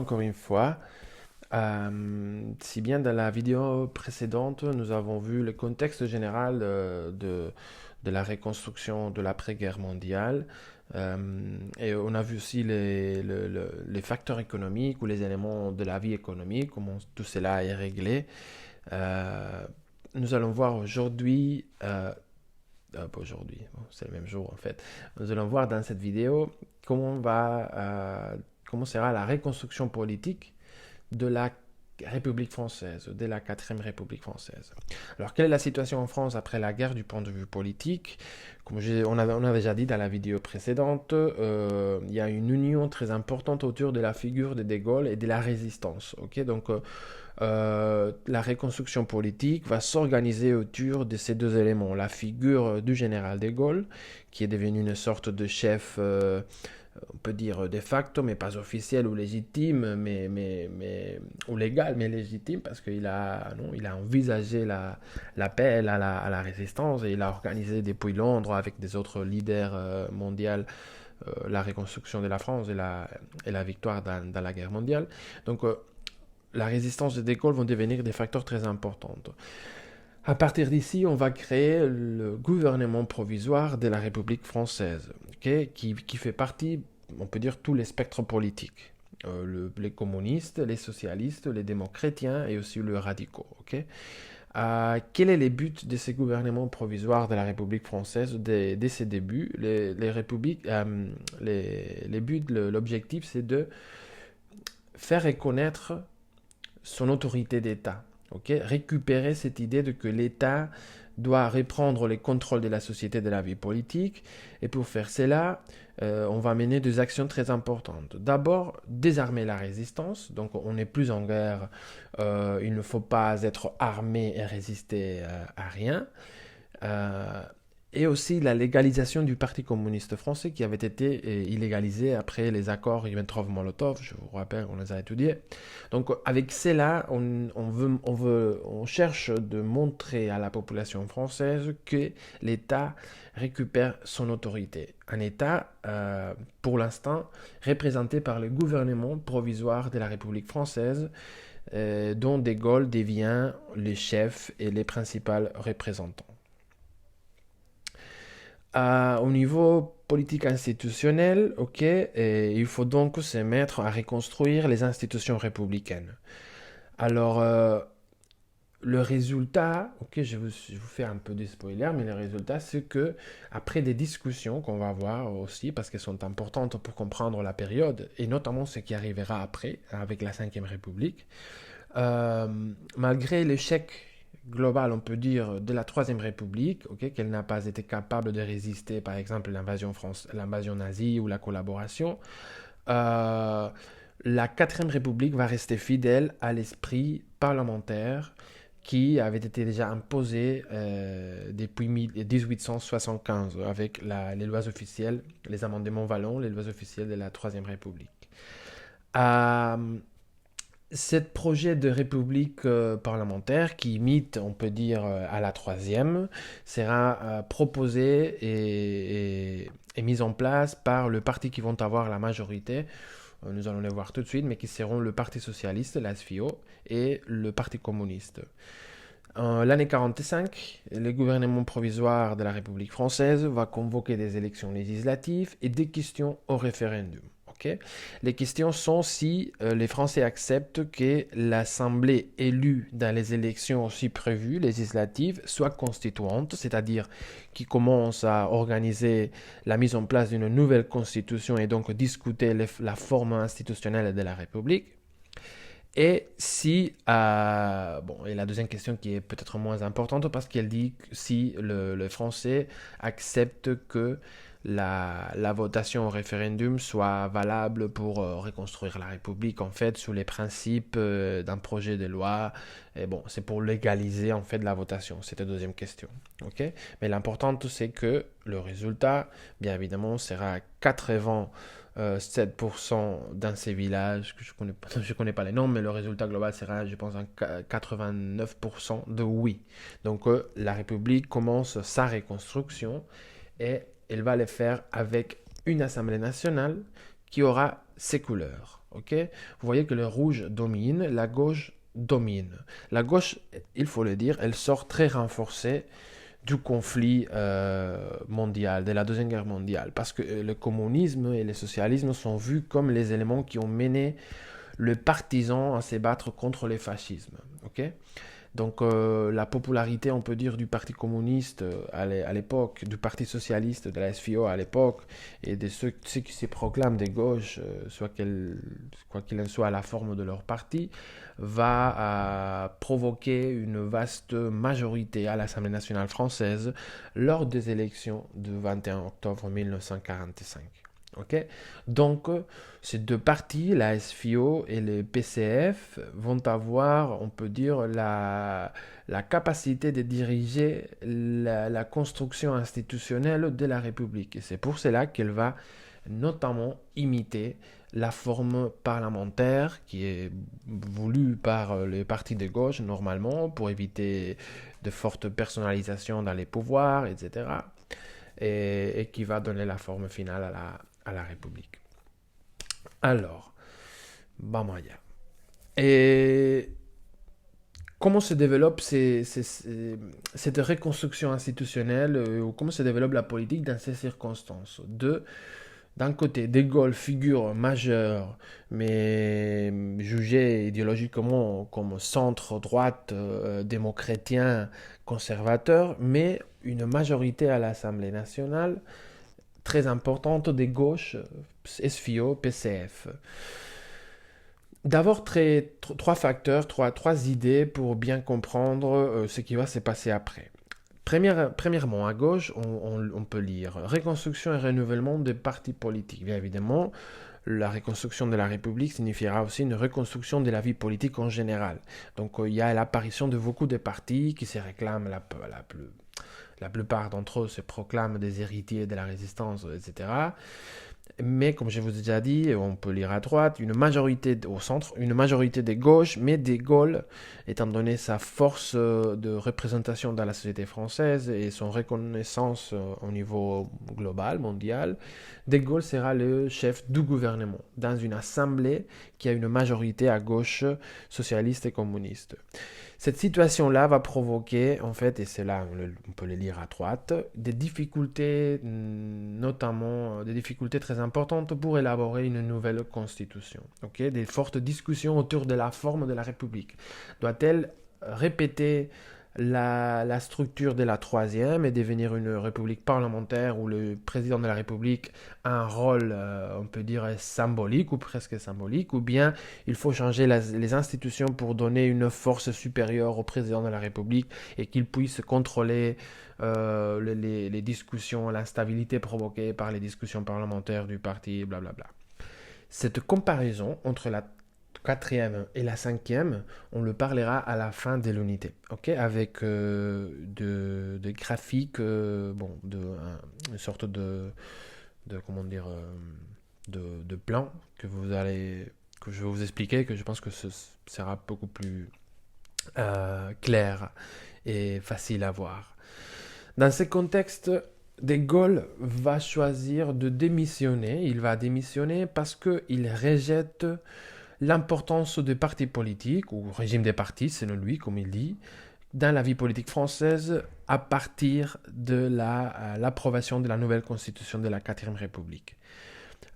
encore une fois. Si bien dans la vidéo précédente, nous avons vu le contexte général de la reconstruction de l'après-guerre mondiale. Et on a vu aussi les facteurs économiques ou les éléments de la vie économique, comment tout cela est réglé. Euh, Nous allons voir aujourd'hui, pas aujourd'hui, bon, c'est le même jour en fait. Nous allons voir dans cette vidéo comment sera la reconstruction politique de la République française, de la quatrième République française. Alors, quelle est la situation en France après la guerre du point de vue politique? Comme on a déjà dit dans la vidéo précédente, il y a une union très importante autour de la figure de De Gaulle et de la résistance. Ok, donc, la reconstruction politique va s'organiser autour de ces deux éléments. La figure du général De Gaulle, qui est devenu une sorte de chef on peut dire de facto, mais pas officiel ou légitime, ou légal, mais légitime, parce qu'il a, non, il a envisagé l'appel à la résistance et il a organisé depuis Londres avec des autres leaders mondiaux la reconstruction de la France et la victoire dans la guerre mondiale. Donc, la résistance et De Gaulle vont devenir des facteurs très importants. À partir d'ici, on va créer le gouvernement provisoire de la République française, okay, qui fait partie, on peut dire, tous les spectres politiques. Les communistes, les socialistes, les démocratiens et aussi les radicaux. Okay. Quel est le but de ces gouvernements provisoires de la République française dès ses débuts? L'objectif, c'est de faire reconnaître son autorité d'État. Okay? Récupérer cette idée de que l'État doit reprendre le contrôle de la société, de la vie politique. Et pour faire cela, on va mener des actions très importantes. D'abord, désarmer la résistance. Donc, on n'est plus en guerre. Il ne faut pas être armé et résister à rien. Et aussi la légalisation du Parti communiste français qui avait été illégalisé après les accords Ribbentrop-Molotov, je vous rappelle, on les a étudiés. Donc avec cela, on cherche de montrer à la population française que l'État récupère son autorité. Un État, pour l'instant, représenté par le gouvernement provisoire de la République française, dont De Gaulle devient le chef et les principaux représentants. Au niveau politique institutionnel, ok, il faut donc se mettre à reconstruire les institutions républicaines. Alors, le résultat, ok, je vous fais un peu de spoiler, mais le résultat, c'est que après des discussions qu'on va avoir aussi, parce qu'elles sont importantes pour comprendre la période, et notamment ce qui arrivera après, avec la Cinquième République, malgré l'échec global, on peut dire, de la Troisième République, okay, qu'elle n'a pas été capable de résister, par exemple, l'invasion nazie ou la collaboration, euh, la Quatrième République va rester fidèle à l'esprit parlementaire qui avait été déjà imposé depuis 1875 avec les lois officielles, les amendements Vallon, les lois officielles de la Troisième République. Euh, Ce projet de république parlementaire qui imite, on peut dire, à la troisième, sera proposé et mis en place par le parti qui vont avoir la majorité. Nous allons les voir tout de suite, mais qui seront le Parti socialiste, la SFIO, et le Parti communiste. En l'année 45, le gouvernement provisoire de la République française va convoquer des élections législatives et des questions au référendum. Okay. Les questions sont si les Français acceptent que l'Assemblée élue dans les élections aussi prévues, législatives, soit constituante, c'est-à-dire qui commence à organiser la mise en place d'une nouvelle constitution et donc discuter la forme institutionnelle de la République. Et si, et la deuxième question qui est peut-être moins importante parce qu'elle dit si le Français accepte que la votation au référendum soit valable pour reconstruire la République en fait sous les principes d'un projet de loi. Et bon, c'est pour légaliser en fait la votation. C'est la deuxième question. Ok. Mais l'important c'est que le résultat, bien évidemment, sera 7% dans ces villages, que je connais pas les noms, mais le résultat global sera, je pense, 89% de oui. Donc la République commence sa reconstruction et elle va le faire avec une Assemblée nationale qui aura ses couleurs. Ok? Vous voyez que le rouge domine, la gauche domine. La gauche, il faut le dire, elle sort très renforcée du conflit mondial, de la Deuxième Guerre mondiale, parce que le communisme et le socialisme sont vus comme les éléments qui ont mené le partisan à se battre contre le fascisme. Ok? Donc la popularité, on peut dire, du Parti communiste à l'époque, du Parti socialiste, de la SFIO à l'époque, et de ceux qui se proclament des gauches, quoi qu'il en soit à la forme de leur parti, va provoquer une vaste majorité à l'Assemblée nationale française lors des élections du 21 octobre 1945. Ok. Donc, ces deux partis, la SFIO et le PCF, vont avoir, on peut dire, la capacité de diriger la construction institutionnelle de la République. Et c'est pour cela qu'elle va notamment imiter la forme parlementaire qui est voulue par les partis de gauche normalement pour éviter de fortes personnalisations dans les pouvoirs, etc. Et qui va donner la forme finale à la République. Alors, vamos allá. Et comment se développe cette reconstruction institutionnelle ou comment se développe la politique dans ces circonstances? D'un côté, De Gaulle, figure majeure, mais jugé idéologiquement comme centre-droite, démocratien, conservateur, mais une majorité à l'Assemblée nationale très importante des gauches, SFIO, PCF. D'abord, trois facteurs, trois idées pour bien comprendre ce qui va se passer après. Premièrement, à gauche, on peut lire reconstruction et renouvellement des partis politiques. Bien évidemment, la reconstruction de la République signifiera aussi une reconstruction de la vie politique en général. Donc, il y a l'apparition de beaucoup de partis qui se réclament la plupart d'entre eux se proclament des héritiers de la résistance, etc. Mais comme je vous ai déjà dit, on peut lire à droite, une majorité au centre, une majorité des gauches, mais De Gaulle, étant donné sa force de représentation dans la société française et son reconnaissance au niveau global, mondial, De Gaulle sera le chef du gouvernement dans une assemblée qui a une majorité à gauche, socialiste et communiste. Cette situation-là va provoquer, en fait, et c'est là, on peut le lire à droite, des difficultés, notamment des difficultés très importantes pour élaborer une nouvelle constitution. Okay? Des fortes discussions autour de la forme de la République. Doit-elle répéter la structure de la troisième et devenir une république parlementaire où le président de la République a un rôle, on peut dire, symbolique ou presque symbolique, ou bien il faut changer les institutions pour donner une force supérieure au président de la République et qu'il puisse contrôler les discussions, l'instabilité provoquée par les discussions parlementaires du parti, blablabla. Cette comparaison entre la quatrième et la cinquième, on le parlera à la fin de l'unité, ok, avec de graphiques, une sorte de comment dire, de plan que je vais vous expliquer, que je pense que ce sera beaucoup plus clair et facile à voir. Dans ce contexte, De Gaulle va choisir de démissionner. Il va démissionner parce qu'il rejette l'importance des partis politiques, ou régime des partis, selon lui, comme il dit, dans la vie politique française à partir de l'approbation de la nouvelle constitution de la 4e République.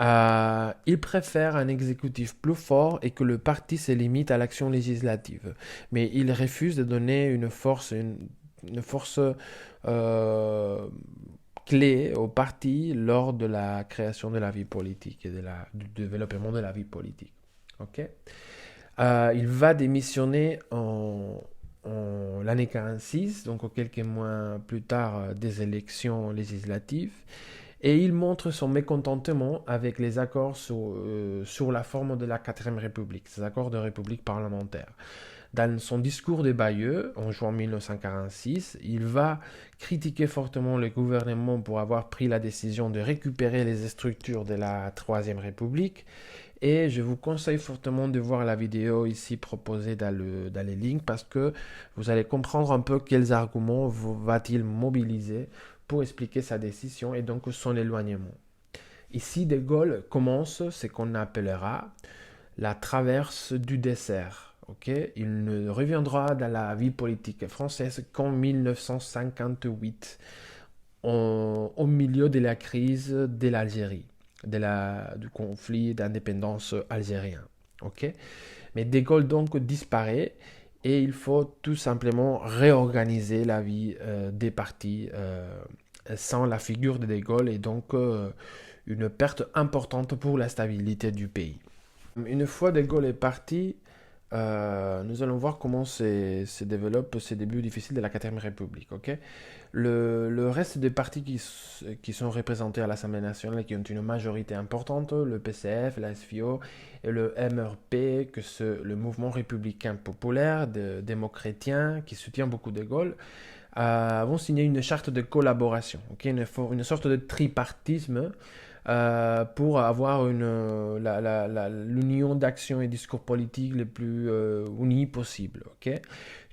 Il préfère un exécutif plus fort et que le parti se limite à l'action législative. Mais il refuse de donner une force clé au parti lors de la création de la vie politique et du développement de la vie politique. Okay. Il va démissionner en l'année 46, donc quelques mois plus tard des élections législatives, et il montre son mécontentement avec les accords sur la forme de la 4e République, ces accords de république parlementaire. Dans son discours de Bayeux, en juin 1946, il va critiquer fortement le gouvernement pour avoir pris la décision de récupérer les structures de la 3e République. Et je vous conseille fortement de voir la vidéo ici proposée dans les links parce que vous allez comprendre un peu quels arguments va-t-il mobiliser pour expliquer sa décision et donc son éloignement. Ici, De Gaulle commence ce qu'on appellera la traverse du dessert. Il ne reviendra dans la vie politique française qu'en 1958, au milieu de la crise de l'Algérie, du conflit d'indépendance algérien. Mais De Gaulle donc disparaît et il faut tout simplement réorganiser la vie des partis sans la figure de De Gaulle et donc une perte importante pour la stabilité du pays. Une fois De Gaulle est parti, nous allons voir comment se développent ces débuts difficiles de la 4ème République. Le reste des partis qui sont représentés à l'Assemblée nationale, qui ont une majorité importante, le PCF, la SFIO et le MRP, que c'est le mouvement républicain populaire, démo-chrétien, qui soutient beaucoup De Gaulle, vont signer une charte de collaboration, une sorte de tripartisme pour avoir l'union d'action et discours politiques les plus unis possible.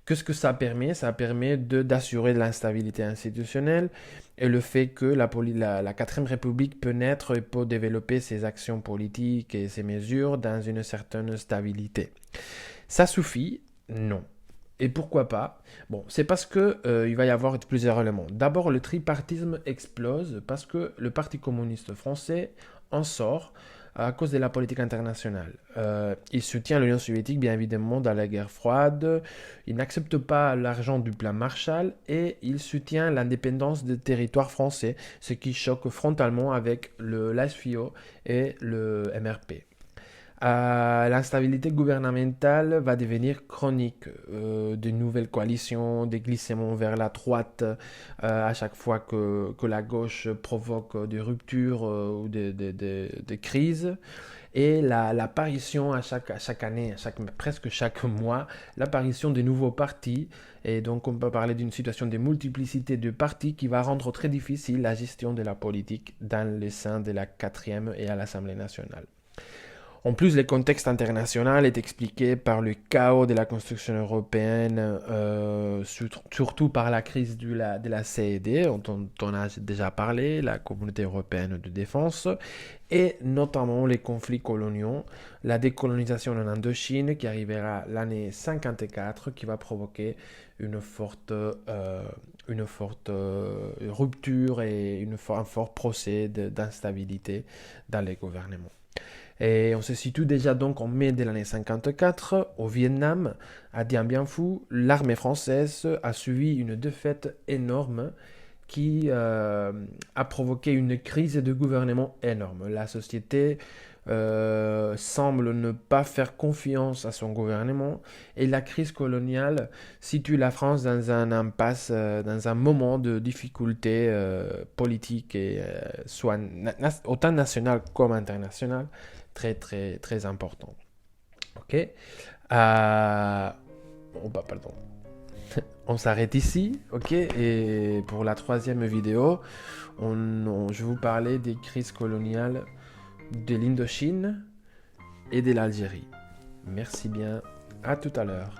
Qu'est-ce que ça permet? Ça permet d'assurer de l'instabilité institutionnelle et le fait que la 4ème République peut naître et peut développer ses actions politiques et ses mesures dans une certaine stabilité. Ça suffit? Non. Et pourquoi pas? Bon, c'est parce que il va y avoir plusieurs éléments. D'abord, le tripartisme explose parce que le Parti communiste français en sort à cause de la politique internationale. Il soutient l'Union soviétique, bien évidemment, dans la guerre froide. Il n'accepte pas l'argent du plan Marshall et il soutient l'indépendance des territoires français, ce qui choque frontalement avec la SFIO et le MRP. L'instabilité gouvernementale va devenir chronique. De nouvelles coalitions, des glissements vers la droite à chaque fois que la gauche provoque des ruptures ou des crises. Et l'apparition à chaque année, presque chaque mois, l'apparition de nouveaux partis. Et donc on peut parler d'une situation de multiplicité de partis qui va rendre très difficile la gestion de la politique dans le sein de la 4ème et à l'Assemblée nationale. En plus, le contexte international est expliqué par le chaos de la construction européenne, surtout par la crise de la CED, dont on a déjà parlé, la Communauté européenne de défense, et notamment les conflits coloniaux, la décolonisation en Indochine qui arrivera l'année 54, qui va provoquer une forte rupture et un fort procès d'instabilité dans les gouvernements. Et on se situe déjà donc en mai de l'année 54, au Vietnam, à Dien Bien Phu, l'armée française a subi une défaite énorme qui a provoqué une crise de gouvernement énorme. La société semble ne pas faire confiance à son gouvernement et la crise coloniale situe la France dans un impasse, dans un moment de difficulté politique et autant nationale comme internationale, très très très important. Pardon. On s'arrête ici, et pour la 3e vidéo, je vais vous parler des crises coloniales de l'Indochine et de l'Algérie. Merci bien, à tout à l'heure.